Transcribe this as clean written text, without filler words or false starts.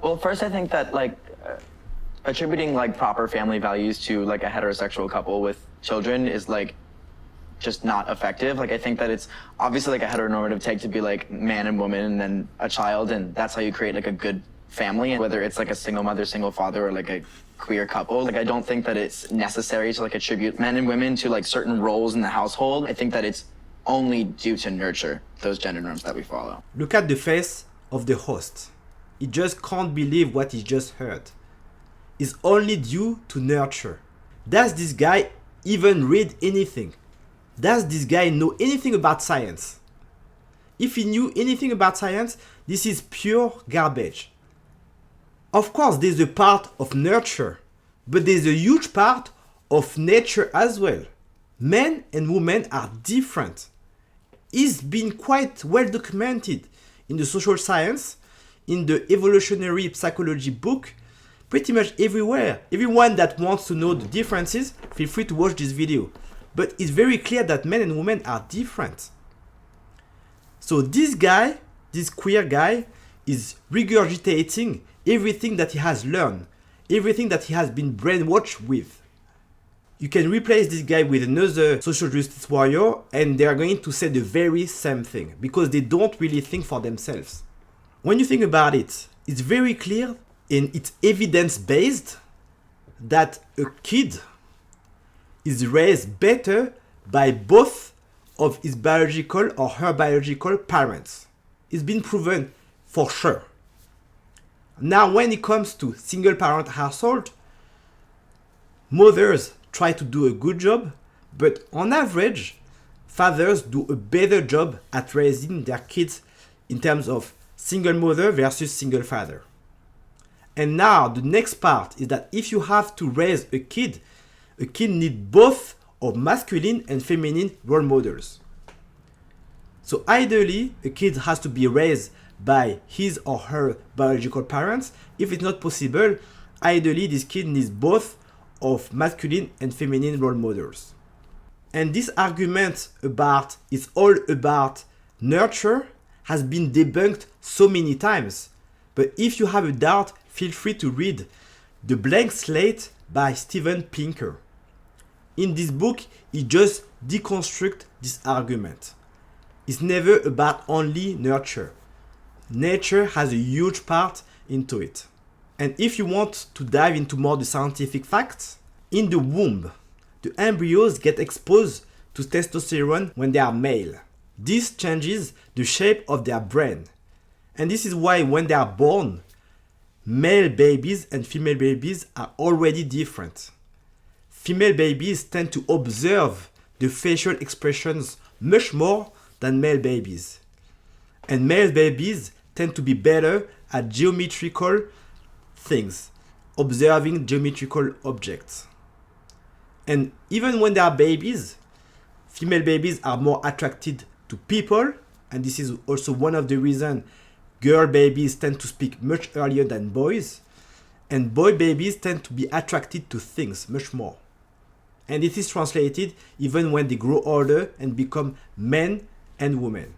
Well, first, I think that attributing like proper family values to like a heterosexual couple with children is like just not effective. Like I think that it's obviously like a heteronormative take to be like man and woman and then a child, and that's how you create like a good family. And whether it's like a single mother, single father, or like a queer couple, like I don't think that it's necessary to like attribute men and women to like certain roles in the household. I think that it's only due to nurture those gender norms that we follow. Look at the face of the host. He just can't believe what he just heard. It's only due to nurture. Does this guy even read anything? Does this guy know anything about science? If he knew anything about science, this is pure garbage. Of course, there's a part of nurture, but there's a huge part of nature as well. Men and women are different. It's been quite well documented in the social science, in the evolutionary psychology book, pretty much everywhere. Everyone that wants to know the differences, feel free to watch this video. But it's very clear that men and women are different. So this guy, this queer guy, is regurgitating everything that he has learned, everything that he has been brainwashed with. You can replace this guy with another social justice warrior and they are going to say the very same thing because they don't really think for themselves. When you think about it, it's very clear and it's evidence-based that a kid is raised better by both of his biological or her biological parents. It's been proven for sure. Now, when it comes to single parent household, mothers try to do a good job, but on average, fathers do a better job at raising their kids in terms of single mother versus single father. And now the next part is that if you have to raise a kid needs both of masculine and feminine role models. So ideally, a kid has to be raised by his or her biological parents. If it's not possible, ideally this kid needs both of masculine and feminine role models. And this argument about it's all about nurture has been debunked so many times. But if you have a doubt, feel free to read The Blank Slate by Steven Pinker. In this book, he just deconstructs this argument. It's never about only nurture. Nature has a huge part into it. And if you want to dive into more the scientific facts, in the womb, the embryos get exposed to testosterone when they are male. This changes the shape of their brain. And this is why when they are born, male babies and female babies are already different. Female babies tend to observe the facial expressions much more than male babies. And male babies tend to be better at geometrical things, observing geometrical objects. And even when they are babies, female babies are more attracted to people, and this is also one of the reasons girl babies tend to speak much earlier than boys, and boy babies tend to be attracted to things much more. And it is translated even when they grow older and become men and women.